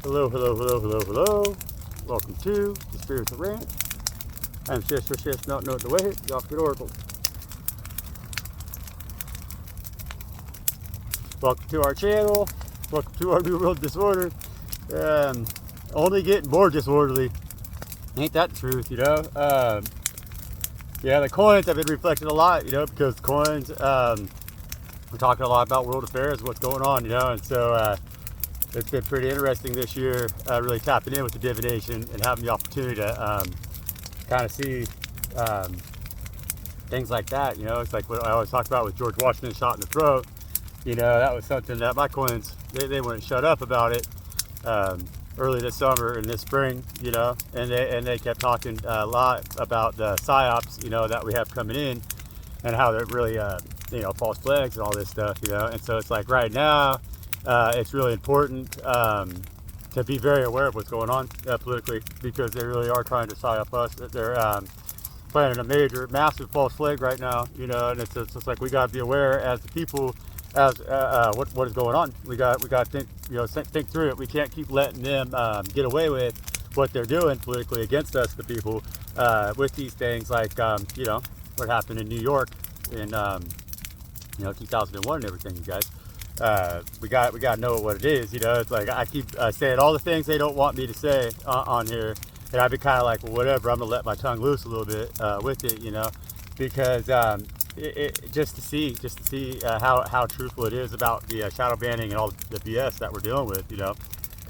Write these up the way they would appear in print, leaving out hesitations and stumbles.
Hello, hello, hello, hello, hello. Welcome to the Spirits of Ranch. I'm Shish, not the way, the Off-Grid Oracle. Welcome to our channel. Welcome to our New World Disorder. Only getting more disorderly. Ain't that the truth, you know? Yeah, the coins have been reflected a lot, you know, because coins, we're talking a lot about world affairs, what's going on, you know, and so it's been pretty interesting this year, really tapping in with the divination and having the opportunity to kind of see things like that, you know. It's like what I always talk about with George Washington shot in the throat, you know. That was something that my coins, they wouldn't shut up about it early this summer and this spring, you know, and they kept talking a lot about the psyops, you know, that we have coming in and how they're really, you know, false flags and all this stuff, you know. And so it's like right now, it's really important to be very aware of what's going on politically, because they really are trying to psyop us. They're planning a major, massive false flag right now, you know, and it's just like we got to be aware as the people, as what is going on. We got to think, you know, think through it. We can't keep letting them get away with what they're doing politically against us, the people, with these things like, you know, what happened in New York in, you know, 2001 and everything, you guys. We got to know what it is, you know. It's like I keep saying all the things they don't want me to say on here, and I've been kind of like, well, whatever, I'm gonna let my tongue loose a little bit with it, you know, because just to see how truthful it is about the shadow banning and all the BS that we're dealing with, you know.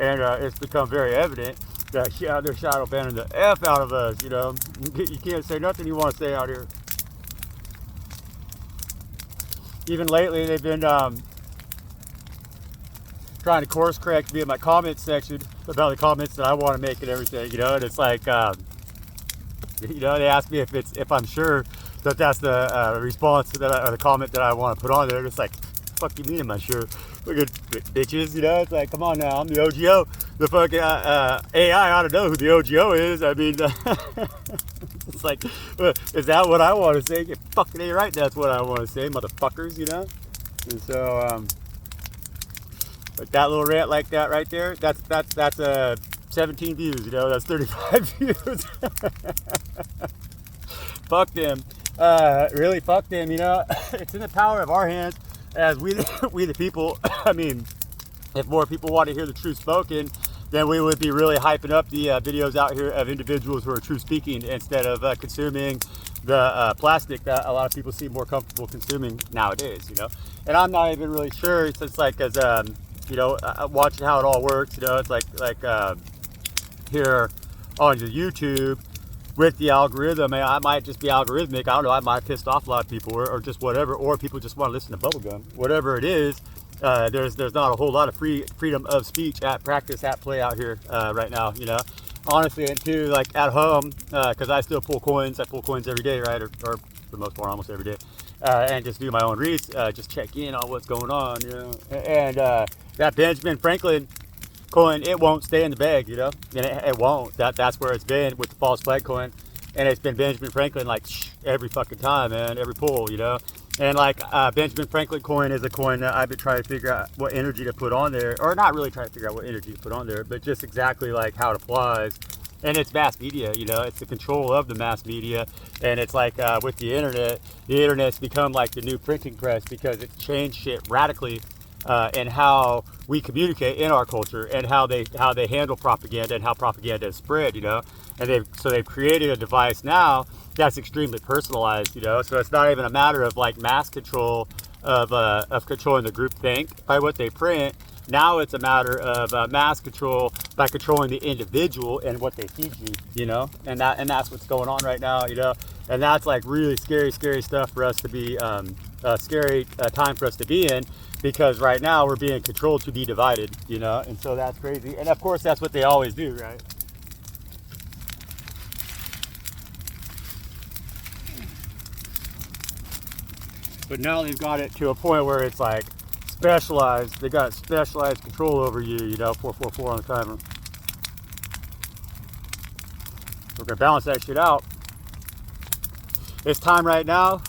And it's become very evident that they're shadow banning the F out of us, you know. You can't say nothing you want to say out here. Even lately, they've been trying to course correct me in my comments section about the comments that I want to make and everything, you know. And it's like, you know, they ask me if I'm sure that that's the response to that, or the comment that I want to put on there. And it's like, fuck you mean am I sure? Look at bitches, you know. It's like, come on now, I'm the OGO. The fucking AI ought to know who the OGO is. I mean, it's like, is that what I want to say? It fucking ain't right. That's what I want to say, motherfuckers, you know. And so, like that little rant like that right there, that's 17 views, you know, that's 35 views. Fuck them. Really fuck them, you know. It's in the power of our hands as we the people. I mean, if more people want to hear the truth spoken, then we would be really hyping up the videos out here of individuals who are truth speaking instead of consuming the plastic that a lot of people seem more comfortable consuming nowadays, you know. And I'm not even really sure. It's like, as you know, watching how it all works, you know. It's like here on the YouTube with the algorithm, I might just be algorithmic. I don't know, I might have pissed off a lot of people, or just whatever, or people just want to listen to bubblegum. Whatever it is, there's not a whole lot of freedom of speech at play out here right now, you know. Honestly, and too, like at home, because I still pull coins. I pull coins every day, right, or for the most part, almost every day, and just do my own reads, just check in on what's going on, you know. And that Benjamin Franklin coin, it won't stay in the bag, you know, and it won't. That's where it's been with the false flag coin, and it's been Benjamin Franklin like every fucking time, man, every pull, you know. And like Benjamin Franklin coin is a coin that I've been trying to figure out what energy to put on there, or not really trying to figure out what energy to put on there, but just exactly like how it applies. And it's mass media, you know, it's the control of the mass media. And it's like with the internet's become like the new printing press, because it's changed shit radically in how we communicate in our culture, and how they handle propaganda, and how propaganda is spread, you know. And they've created a device now that's extremely personalized, you know. So it's not even a matter of like mass control of controlling the group think by what they print. Now it's a matter of mass control by controlling the individual and what they feed you, you know. And that's what's going on right now, you know. And that's like really scary stuff for us to be, a scary time for us to be in, because right now we're being controlled to be divided, you know. And so that's crazy. And of course that's what they always do, right? But now they've got it to a point where it's like specialized. They got specialized control over you, you know. 444 on the timer. We're gonna balance that shit out. It's time right now.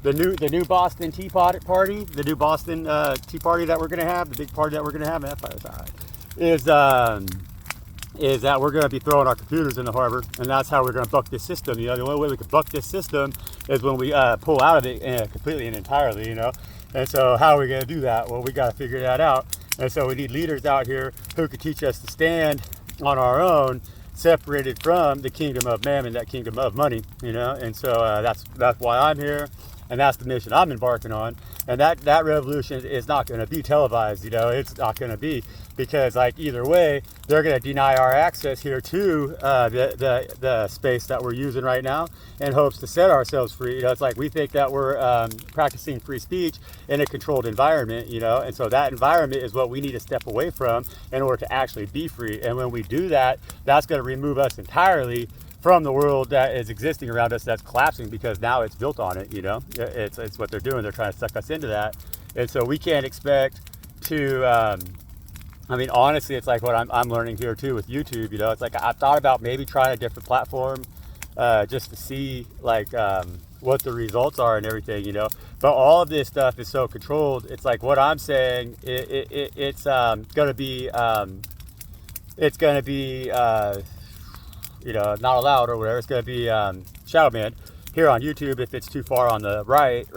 The new Boston Tea Party, the new Boston Tea Party that we're gonna have, the big party that we're gonna have, man, is is that we're going to be throwing our computers in the harbor, and that's how we're going to buck this system. You know, the only way we can buck this system is when we pull out of it completely and entirely. You know, and so how are we going to do that? Well, we got to figure that out, and so we need leaders out here who can teach us to stand on our own, separated from the kingdom of mammon, that kingdom of money. You know, and so that's why I'm here. And that's the mission I'm embarking on. And that revolution is not going to be televised, you know, it's not going to be, because like either way, they're going to deny our access here to the space that we're using right now in hopes to set ourselves free. You know, it's like we think that we're practicing free speech in a controlled environment, you know, and so that environment is what we need to step away from in order to actually be free. And when we do that, that's going to remove us entirely from the world that is existing around us that's collapsing, because now it's built on it. You know, it's what they're doing. They're trying to suck us into that, and so we can't expect to I mean, honestly, it's like what I'm learning here too with YouTube. You know, it's like I've thought about maybe trying a different platform just to see like what the results are and everything, you know, but all of this stuff is so controlled. It's like what I'm saying, it's gonna be you know, not allowed or whatever. It's going to be shadow banned here on YouTube if it's too far on the right,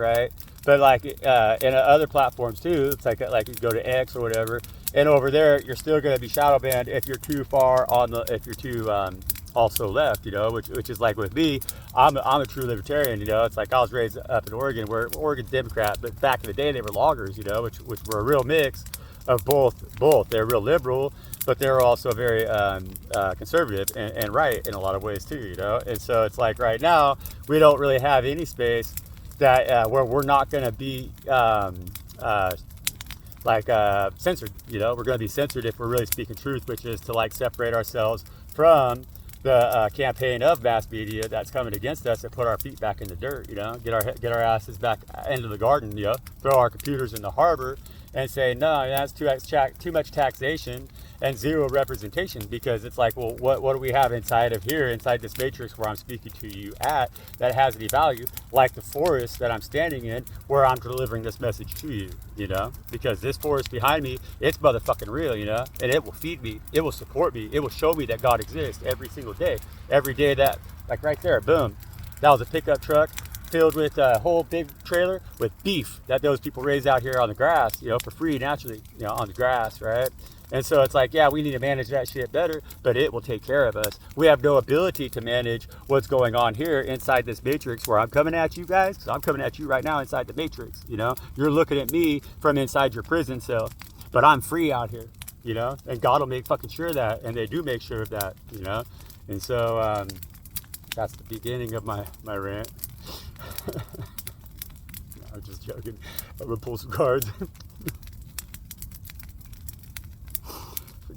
but like in other platforms too, it's like you go to X or whatever, and over there you're still going to be shadow banned if you're too far on the, if you're too also left, you know, which is like with me, I'm a true libertarian. You know, it's like I was raised up in Oregon, where Oregon's Democrat, but back in the day they were loggers, you know, which were a real mix of both. They're real liberal, but they're also very conservative and right in a lot of ways too, you know. And so it's like right now we don't really have any space that where we're not going to be censored. You know, we're going to be censored if we're really speaking truth, which is to like separate ourselves from the campaign of mass media that's coming against us and put our feet back in the dirt. You know, get our asses back into the garden. You know, throw our computers in the harbor and say, no, that's too much taxation and zero representation, because it's like, well, what do we have inside of here, inside this matrix where I'm speaking to you at, that has any value, like the forest that I'm standing in, where I'm delivering this message to you, you know, because this forest behind me, it's motherfucking real, you know, and it will feed me, it will support me, it will show me that God exists every single day, that, like right there, boom, that was a pickup truck filled with a whole big trailer with beef that those people raise out here on the grass, you know, for free, naturally, you know, on the grass, right? And so it's like, yeah, we need to manage that shit better, but it will take care of us. We have no ability to manage what's going on here inside this matrix where I'm coming at you guys, because I'm coming at you right now inside the matrix, you know? You're looking at me from inside your prison cell, but I'm free out here, you know? And God will make fucking sure of that, and they do make sure of that, you know? And so that's the beginning of my rant. No, I'm just joking. I'm gonna pull some cards.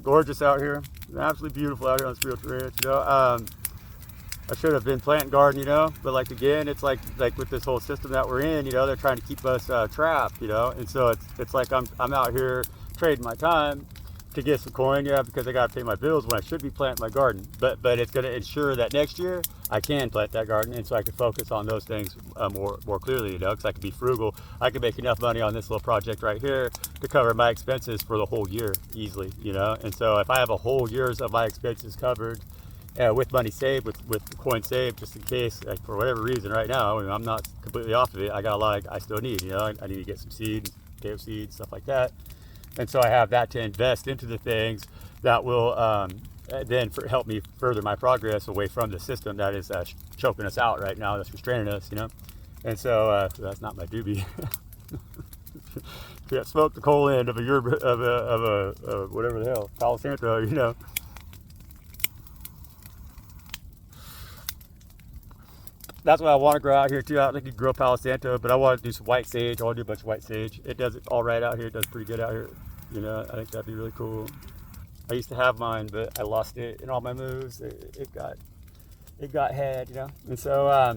Gorgeous out here, absolutely beautiful out here on this real ranch, you know. I should have been planting garden, you know, but like again, it's like with this whole system that we're in, you know, they're trying to keep us trapped, you know, and so it's like I'm out here trading my time to get some coin, yeah, because I got to pay my bills when I should be planting my garden. But it's going to ensure that next year I can plant that garden, and so I can focus on those things more clearly, you know, because I can be frugal. I can make enough money on this little project right here to cover my expenses for the whole year easily, you know. And so if I have a whole year's of my expenses covered with money saved, with coin saved, just in case, like, for whatever reason right now, I mean, I'm not completely off of it. I got a lot I still need, you know. I need to get some seeds, potato seeds, stuff like that. And so I have that to invest into the things that will then help me further my progress away from the system that is choking us out right now, that's restraining us, you know. And so that's not my doobie. Can't smoke the coal end of a whatever the hell, Palo Santo, you know. That's what I want to grow out here too. I think you grow Palo Santo, but I want to do some white sage. I want to do a bunch of white sage. It does it all right out here. It does pretty good out here. You know, I think that'd be really cool. I used to have mine, but I lost it in all my moves. It got had, you know. And so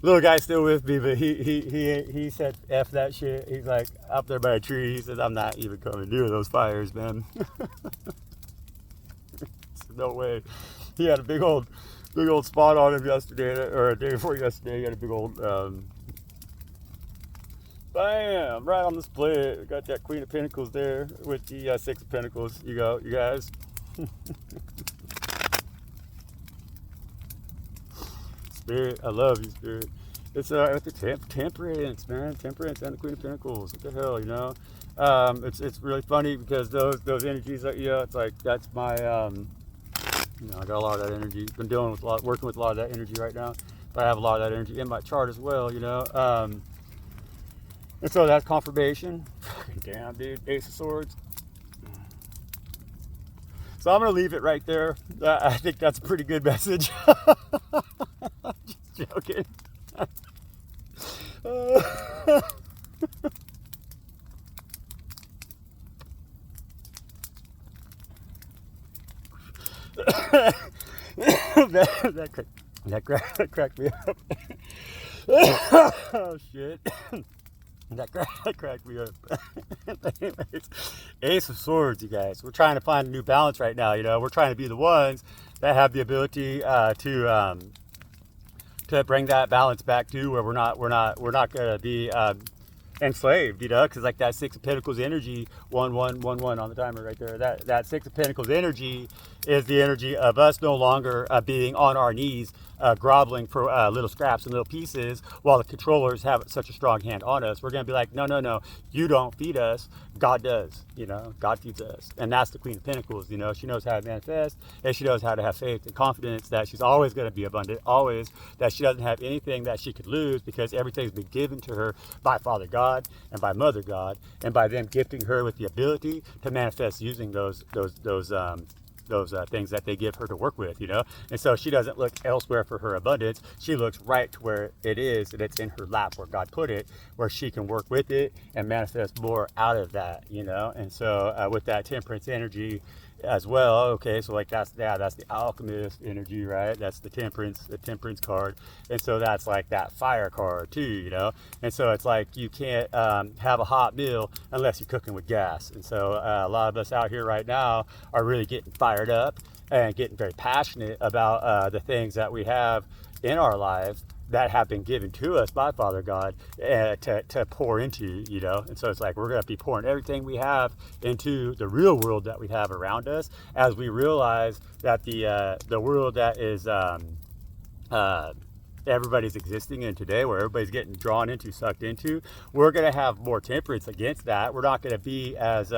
little guy's still with me, but he said F that shit. He's like up there by a tree. He says, I'm not even coming near those fires, man. No way. He had a big old spot on him yesterday, or a day before yesterday. He had a big old bam, right on the split. Got that Queen of Pentacles there with the Six of Pentacles. You go, you guys. Spirit, I love you, Spirit. It's with the temperance, man. Temperance and the Queen of Pentacles. What the hell, you know? It's really funny because those energies, it's like that's my I got a lot of that energy. Been working with a lot of that energy right now. But I have a lot of that energy in my chart as well, you know. And so that's confirmation. Fucking damn, dude. Ace of Swords. So I'm gonna leave it right there. I think that's a pretty good message. Just joking. that cracked me up. Oh shit. That cracked me up. Anyways, Ace of Swords, you guys. We're trying to find a new balance right now. You know, we're trying to be the ones that have the ability to bring that balance back to where we're not gonna be enslaved, you know, because like that Six of Pentacles energy, 1-1-1-1 on the timer right there. That Six of Pentacles energy is the energy of us no longer being on our knees, groveling for little scraps and little pieces, while the controllers have such a strong hand on us. We're gonna be like, no, you don't feed us. God does, you know. God feeds us, and that's the Queen of Pentacles. You know, she knows how to manifest, and she knows how to have faith and confidence that she's always going to be abundant, always, that she doesn't have anything that she could lose because everything's been given to her by Father God and by Mother God, and by them gifting her with the ability to manifest using those things that they give her to work with, you know. And so she doesn't look elsewhere for her abundance. She looks right to where it is, and it's in her lap where God put it, where she can work with it and manifest more out of that, you know. And so with that temperance energy as well, okay, so like that's the alchemist energy, right? That's the temperance card. And so that's like that fire card too, you know. And so it's like you can't have a hot meal unless you're cooking with gas. And so a lot of us out here right now are really getting fired up and getting very passionate about the things that we have in our lives that have been given to us by Father God to pour into, you know. And so it's like we're going to be pouring everything we have into the real world that we have around us, as we realize that the world that is everybody's existing in today, where everybody's getting drawn into, sucked into, we're going to have more temperance against that. We're not going to be as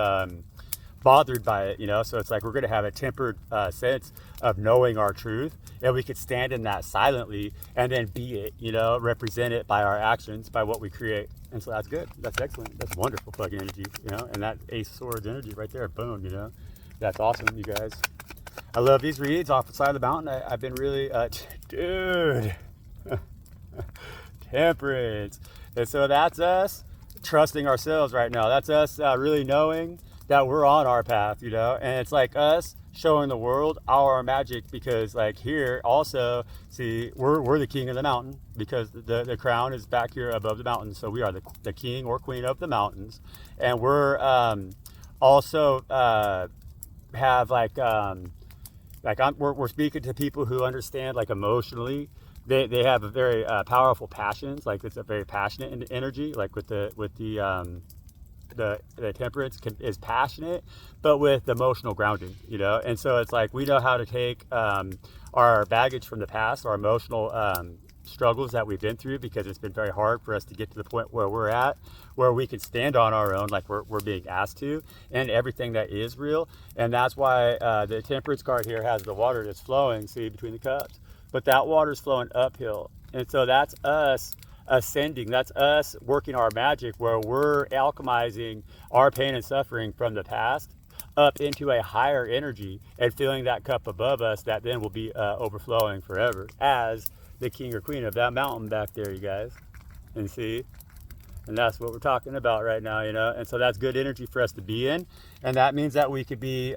bothered by it, you know. So it's like we're going to have a tempered sense of knowing our truth, and we could stand in that silently and then be it, you know, represent it by our actions, by what we create. And so that's good. That's excellent. That's wonderful fucking energy, you know. And that Ace of Swords energy right there, boom, you know. That's awesome, you guys. I love these reads off the side of the mountain. I've been really dude. Temperance. And so that's us trusting ourselves right now. That's us really knowing that we're on our path, you know. And it's like us showing the world our magic, because like here also, see, we're the king of the mountain, because the crown is back here above the mountains. So we are the king or queen of the mountains. And we're also have we're speaking to people who understand, like, emotionally. They have a very powerful passions. Like, it's a very passionate energy. Like with the temperance is passionate, but with emotional grounding, you know. And so it's like we know how to take our baggage from the past, our emotional struggles that we've been through, because it's been very hard for us to get to the point where we're at, where we can stand on our own, like we're being asked to, and everything that is real. And that's why the temperance card here has the water that's flowing, see, between the cups, but that water's flowing uphill. And so that's us ascending. That's us working our magic, where we're alchemizing our pain and suffering from the past up into a higher energy and filling that cup above us, that then will be overflowing forever as the king or queen of that mountain back there, you guys. And see, and that's what we're talking about right now, you know. And so that's good energy for us to be in, and that means that we could be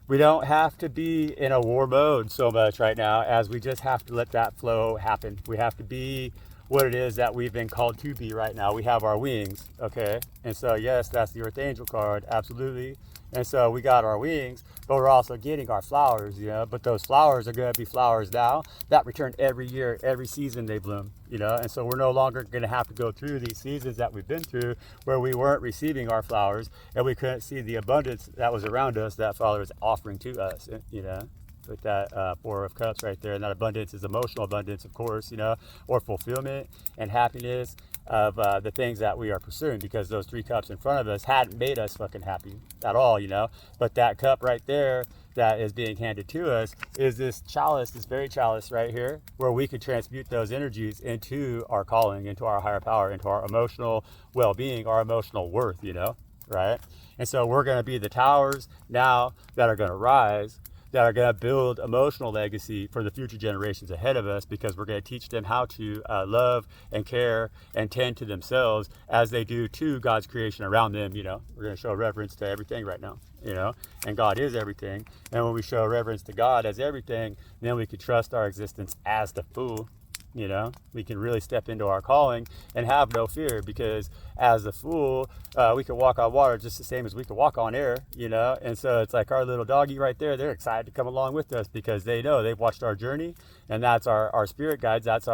we don't have to be in a war mode so much right now, as we just have to let that flow happen. We have to be what it is that we've been called to be right now. We have our wings, okay? And so yes, that's the Earth Angel card, absolutely. And so we got our wings, but we're also getting our flowers, you know. But those flowers are going to be flowers now that return every year, every season they bloom, you know. And so we're no longer going to have to go through these seasons that we've been through where we weren't receiving our flowers and we couldn't see the abundance that was around us that Father was offering to us, you know. With that Four of Cups right there, and that abundance is emotional abundance, of course, you know, or fulfillment and happiness of the things that we are pursuing, because those 3 cups in front of us hadn't made us fucking happy at all, you know. But that cup right there that is being handed to us is this chalice, this very chalice right here, where we could transmute those energies into our calling, into our higher power, into our emotional well-being, our emotional worth, you know, right? And so we're going to be the towers now that are going to rise, that are going to build emotional legacy for the future generations ahead of us, because we're going to teach them how to love and care and tend to themselves as they do to God's creation around them. You know, we're going to show reverence to everything right now, you know, and God is everything. And when we show reverence to God as everything, then we can trust our existence as the Fool. You know, we can really step into our calling and have no fear, because as the Fool, we can walk on water just the same as we can walk on air, you know. And so it's like our little doggy right there, they're excited to come along with us because they know they've watched our journey, and that's our spirit guides. That's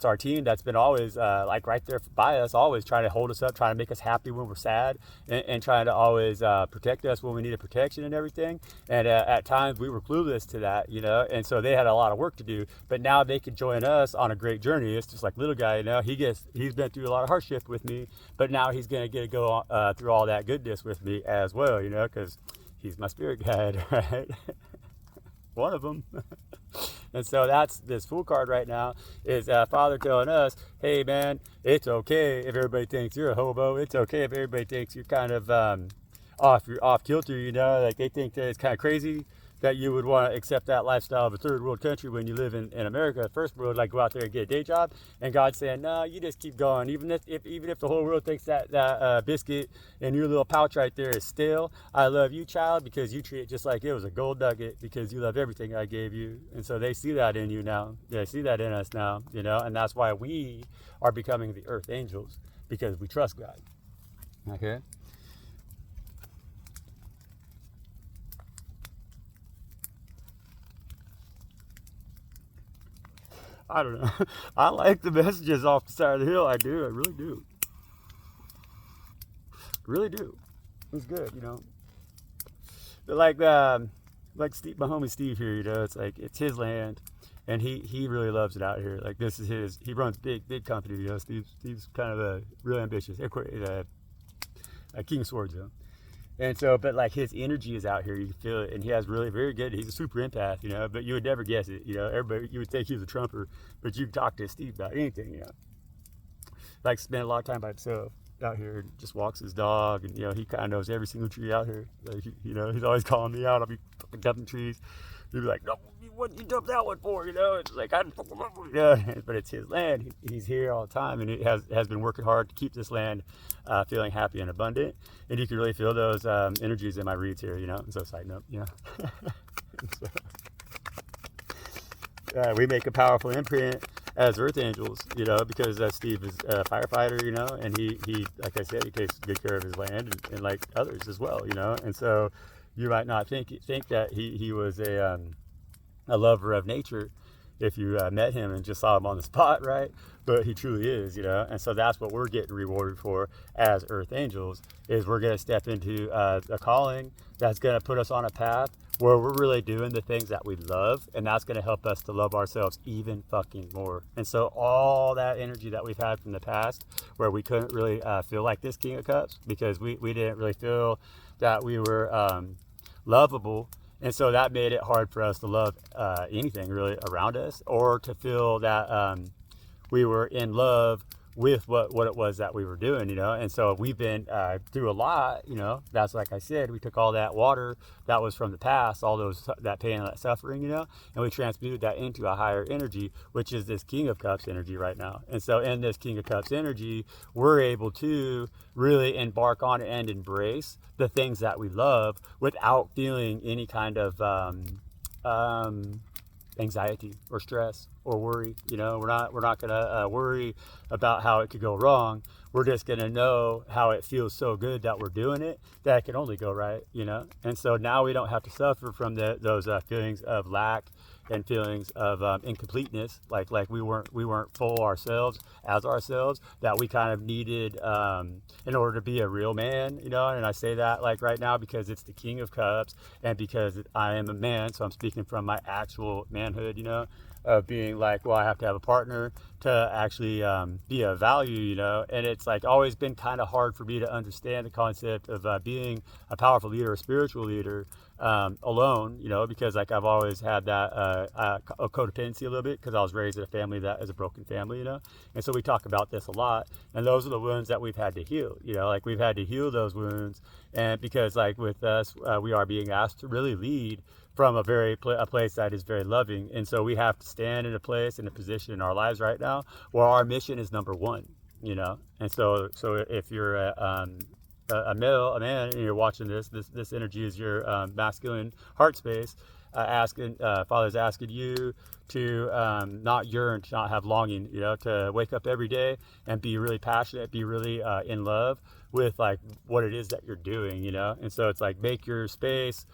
our team that's been always like right there by us, always trying to hold us up, trying to make us happy when we're sad, and trying to always protect us when we needed protection and everything. And at times we were clueless to that, you know, and so they had a lot of work to do. But now they could join us on a great journey. It's just like little guy, you know, he's been through a lot of hardship with me, but now he's gonna get to go through all that goodness with me as well, you know, because he's my spirit guide, right? One of them. And so that's this Fool card right now, is Father telling us, hey man, it's okay if everybody thinks you're a hobo. It's okay if everybody thinks you're kind of off kilter, you know, like they think that it's kind of crazy that you would want to accept that lifestyle of a third world country when you live in America, first world, like go out there and get a day job. And God's saying, no, you just keep going. Even if the whole world thinks that biscuit in your little pouch right there is stale, I love you, child, because you treat it just like it was a gold nugget, because you love everything I gave you. And so they see that in you now. They see that in us now, you know, and that's why we are becoming the earth angels, because we trust God. Okay. I don't know. I like the messages off the side of the hill. I do. I really do. Really do. It's good, you know. But like Steve, my homie Steve here, you know, it's like it's his land, and he really loves it out here. Like this is his. He runs big company, you know. Steve's kind of a real ambitious. A king of swords, you know. And so, but like his energy is out here, you can feel it, and he has really very good. He's a super empath, you know. But you would never guess it, you know. Everybody, you would think he was a trumper, but you can talk to Steve about anything, you know. Like spend a lot of time by himself out here, and just walks his dog, and you know he kind of knows every single tree out here. Like you know, he's always calling me out. I'll be fucking dumping trees. He'd be like, "No, what did you dump that one for?" You know, it's like but it's his land. He's here all the time, and he has been working hard to keep this land feeling happy and abundant. And you can really feel those energies in my reads here, you know. And so, side note, you know. So, we make a powerful imprint as earth angels, you know, because Steve is a firefighter, you know, and he like I said, he takes good care of his land, and like others as well, you know. And so you might not think that he was a lover of nature if you met him and just saw him on the spot, right? But he truly is, you know. And so that's what we're getting rewarded for as earth angels, is we're going to step into a calling that's going to put us on a path where we're really doing the things that we love, and that's going to help us to love ourselves even fucking more. And so all that energy that we've had from the past, where we couldn't really feel like this King of Cups, because we didn't really feel that we were lovable, and so that made it hard for us to love anything really around us, or to feel that we were in love with what it was that we were doing, you know. And so we've been through a lot, you know. That's like I said, we took all that water that was from the past, all that pain and that suffering, you know, and we transmuted that into a higher energy, which is this King of Cups energy right now. And so in this King of Cups energy, we're able to really embark on and embrace the things that we love without feeling any kind of anxiety or stress or worry. You know, we're not gonna worry about how it could go wrong. we're just going to know how it feels so good that we're doing it, that it can only go right, you know? And so now we don't have to suffer from those feelings of lack and feelings of incompleteness, like we weren't full ourselves as ourselves, that we kind of needed in order to be a real man, you know. And I say that like right now because it's the King of Cups, and because I am a man, so I'm speaking from my actual manhood, you know, of being like, well, I have to have a partner to actually be of value, you know. And it's like always been kind of hard for me to understand the concept of being a powerful leader, a spiritual leader, alone, you know, because like I've always had that a codependency a little bit, because I was raised in a family that is a broken family, you know. And so we talk about this a lot, and those are the wounds that we've had to heal, you know. Like we've had to heal those wounds, and because like with us, we are being asked to really lead from a place that is very loving. And so we have to stand in a place, in a position in our lives right now where our mission is number one, you know. And so if you're a man, and you're watching this energy is your masculine heart space, Father's asking you to not yearn, to not have longing, you know, to wake up every day and be really passionate, be really in love with like what it is that you're doing, you know. And so it's like, make your space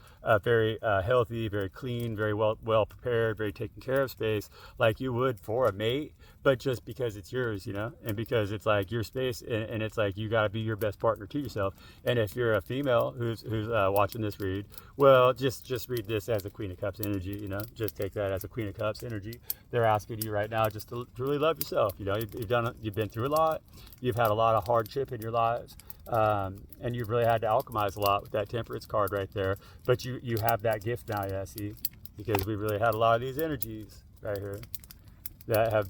very healthy, very clean, very well prepared, very taken care of space, like you would for a mate, but just because it's yours, you know, and because it's like your space, and it's like you got to be your best partner to yourself. And if you're a female who's watching this read, well, just read this as a Queen of Cups energy, you know. Just take that as a Queen of Cups energy. They're asking you right now just to really love yourself. You know, you've been through a lot, you've had a lot of hardship in your lives, and you've really had to alchemize a lot with that Temperance card right there. But you have that gift now, yeah, see, because we really had a lot of these energies right here that have,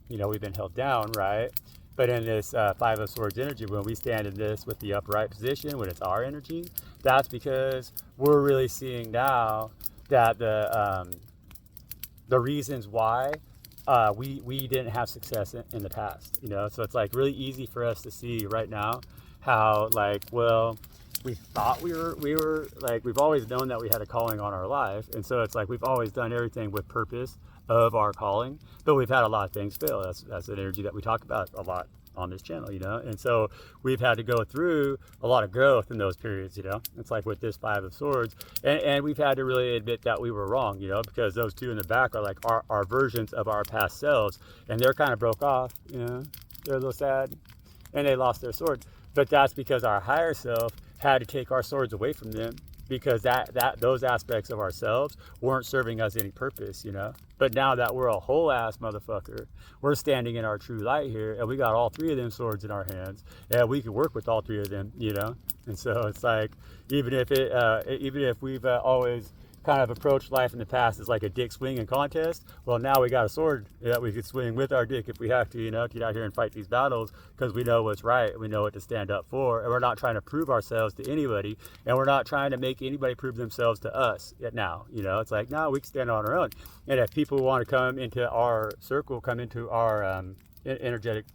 you know, we've been held down, right? But in this Five of Swords energy, when we stand in this with the upright position, when it's our energy, that's because we're really seeing now that the reasons why we didn't have success in the past, you know. So it's like really easy for us to see right now how, like, well, we thought we were like, we've always known that we had a calling on our life, and so it's like we've always done everything with purpose of our calling, but we've had a lot of things fail. That's an energy that we talk about a lot on this channel, you know. And so we've had to go through a lot of growth in those periods, you know. It's like with this Five of Swords, and we've had to really admit that we were wrong, you know, because those two in the back are like our versions of our past selves, and they're kind of broke off, you know. They're a little sad, and they lost their swords. But that's because our higher self had to take our swords away from them, because those aspects of ourselves weren't serving us any purpose, you know. But now that we're a whole ass motherfucker, we're standing in our true light here, and we got all three of them swords in our hands, and we can work with all three of them, you know. And so it's like, even if we've always kind of approached life in the past as like a dick swinging contest, well, now we got a sword that we could swing with our dick if we have to, you know, get out here and fight these battles, because we know what's right, we know what to stand up for, and we're not trying to prove ourselves to anybody, and we're not trying to make anybody prove themselves to us yet now, you know. It's like, no, we can stand on our own. And if people want to come into our circle, come into our energetic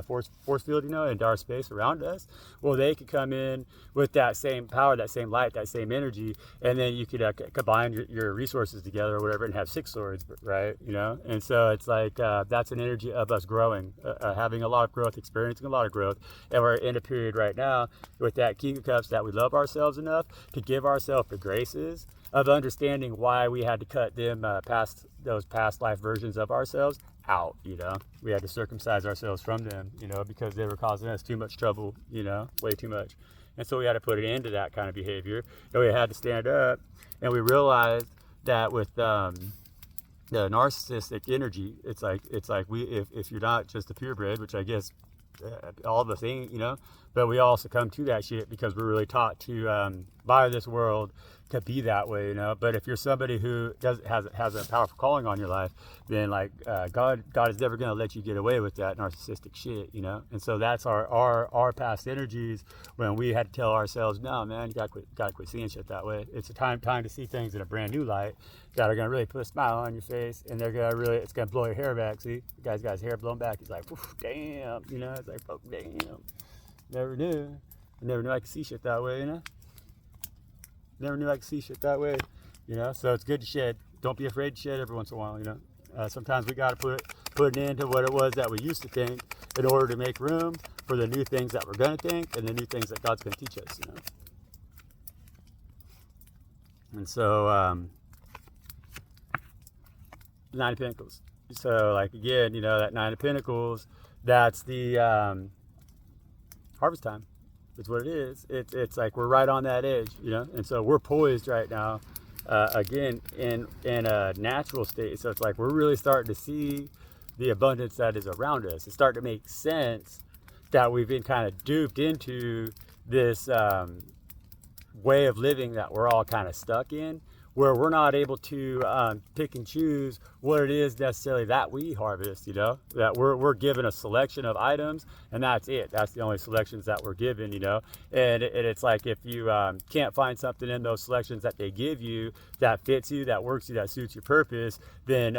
force field, you know, into our space around us, well, they could come in with that same power, that same light, that same energy, and then you could combine your resources together or whatever and have six swords, right? You know. And so it's like that's an energy of us growing, having a lot of growth, experiencing a lot of growth. And we're in a period right now with that King of Cups that we love ourselves enough to give ourselves the graces of understanding why we had to cut them those past life versions of ourselves out, you know. We had to circumcise ourselves from them, you know, because they were causing us too much trouble, you know, way too much. And so we had to put an end to that kind of behavior, and we had to stand up. And we realized that with the narcissistic energy, it's like if you're not just a purebred, which I guess all the thing, you know, but we all succumb to that shit because we're really taught to by this world to be that way, you know. But if you're somebody who has a powerful calling on your life, then like God is never going to let you get away with that narcissistic shit, you know. And so that's our past energies, when we had to tell ourselves, no, man, you gotta quit seeing shit that way. It's a time to see things in a brand new light that are going to really put a smile on your face, and it's going to blow your hair back. See, the guy's got his hair blown back. He's like, damn, you know. It's like, oh, damn, never knew I could see shit that way, you know. Never knew I could see shit that way, you know. So it's good to shed. Don't be afraid to shed every once in a while, you know. Sometimes we got to put an end to what it was that we used to think, in order to make room for the new things that we're going to think and the new things that God's going to teach us, you know. And so, Nine of Pentacles. So, like, again, you know, that Nine of Pentacles, that's the harvest time. It's what it is. It's like we're right on that edge, you know. And so we're poised right now, again, in a natural state. So it's like we're really starting to see the abundance that is around us. It's starting to make sense that we've been kind of duped into this way of living that we're all kind of stuck in, where we're not able to pick and choose what it is necessarily that we harvest, you know, that we're given a selection of items and that's it. That's the only selections that we're given, you know, and it's like if you can't find something in those selections that they give you that fits you, that works you, that suits your purpose, then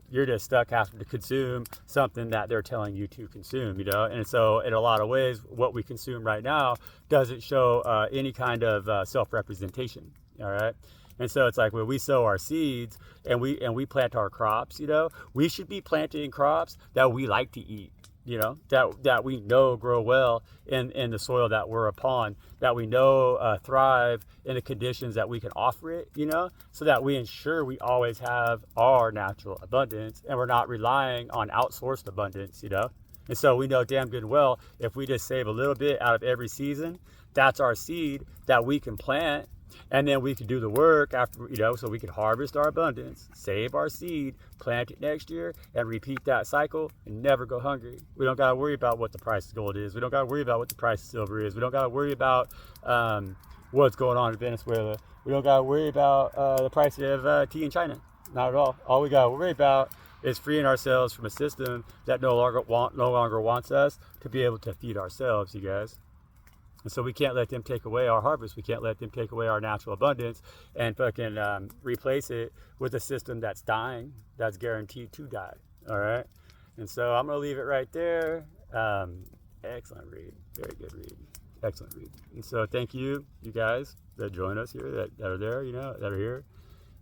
you're just stuck having to consume something that they're telling you to consume, you know. And so in a lot of ways, what we consume right now doesn't show any kind of self-representation, all right? And so it's like when we sow our seeds and we plant our crops, you know, we should be planting crops that we like to eat, you know, that we know grow well in the soil that we're upon, that we know thrive in the conditions that we can offer it, you know, so that we ensure we always have our natural abundance and we're not relying on outsourced abundance, you know. And so we know damn good and well, if we just save a little bit out of every season, that's our seed that we can plant. And then we can do the work after, you know, so we can harvest our abundance, save our seed, plant it next year, and repeat that cycle and never go hungry. We don't got to worry about what the price of gold is. We don't got to worry about what the price of silver is. We don't got to worry about what's going on in Venezuela. We don't got to worry about the price of tea in China. Not at all. All we got to worry about is freeing ourselves from a system that no longer wants us to be able to feed ourselves, you guys. And so we can't let them take away our harvest. We can't let them take away our natural abundance and fucking replace it with a system that's dying, that's guaranteed to die. All right. And so I'm going to leave it right there. Excellent read. Very good read. Excellent read. And so thank you, you guys that join us here, that are there, you know, that are here,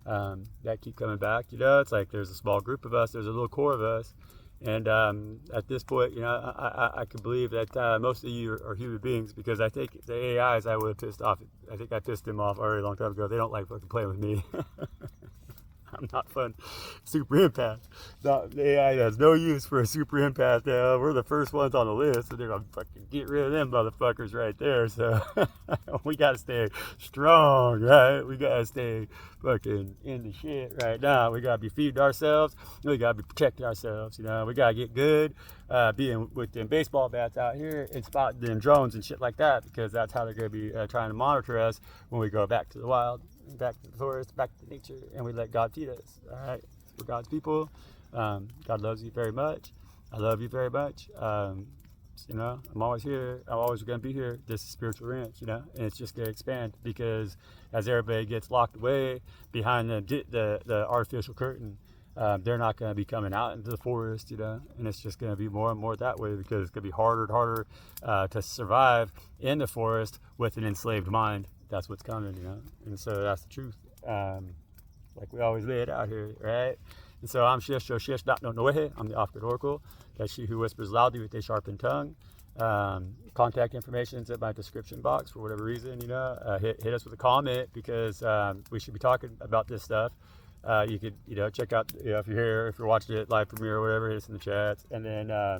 that keep coming back. You know, it's like there's a small group of us. There's a little core of us. And at this point, you know, I can believe that most of you are human beings, because I think the AIs I would have pissed off. I think I pissed them off already a long time ago. They don't like fucking playing with me. I'm not fun. Super empath. The AI has no use for a super empath. We're the first ones on the list, so they're gonna fucking get rid of them motherfuckers right there. So we gotta stay strong, right? We gotta stay fucking in the shit right now. We gotta be feeding ourselves. We gotta be protecting ourselves. You know, we gotta get good, being with them baseball bats out here and spotting them drones and shit like that, because that's how they're gonna be trying to monitor us when we go back to the wild, back to the forest, back to nature, and we let God feed us. All right, we're God's people. God loves you very much. I love you very much. You know, I'm always here. I'm always going to be here. This is Spiritual Ranch, you know, and it's just going to expand, because as everybody gets locked away behind the artificial curtain, they're not going to be coming out into the forest, you know, and it's just going to be more and more that way, because it's going to be harder and harder to survive in the forest with an enslaved mind. That's what's coming, you know, and so that's the truth. Like we always lay it out here, right? And so I'm Shish, Shish, not no Noehe. I'm the Off-Grid Oracle. That's she who whispers loudly with a sharpened tongue. Contact information is in my description box for whatever reason, you know. Hit us with a comment, because we should be talking about this stuff. You could, you know, check out, you know, if you're here, if you're watching it live premiere or whatever, hit us in the chats. And then, I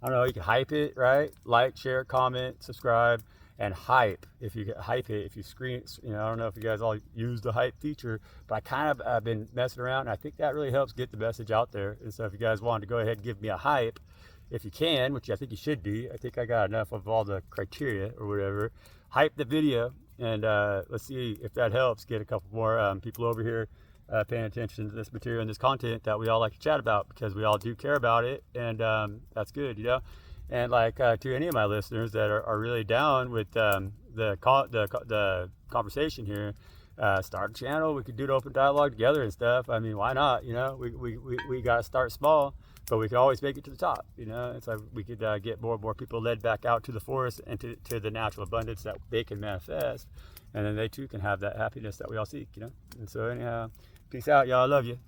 don't know, you can hype it, right? Like, share, comment, subscribe. And hype, if you hype it, if you screen, you know, I don't know if you guys all use the hype feature, but I kind of been messing around, and I think that really helps get the message out there. And so if you guys wanted to go ahead and give me a hype, if you can, which I think you should be, I think I got enough of all the criteria or whatever, hype the video, and let's see if that helps get a couple more people over here paying attention to this material and this content that we all like to chat about, because we all do care about it, and that's good, you know. And like to any of my listeners that are really down with the conversation here, start a channel. We could do an open dialogue together and stuff. I mean, why not? You know, we got to start small, but we can always make it to the top. You know, it's like we could get more and more people led back out to the forest and to the natural abundance that they can manifest, and then they too can have that happiness that we all seek. You know, and so anyhow, peace out, y'all. I love you.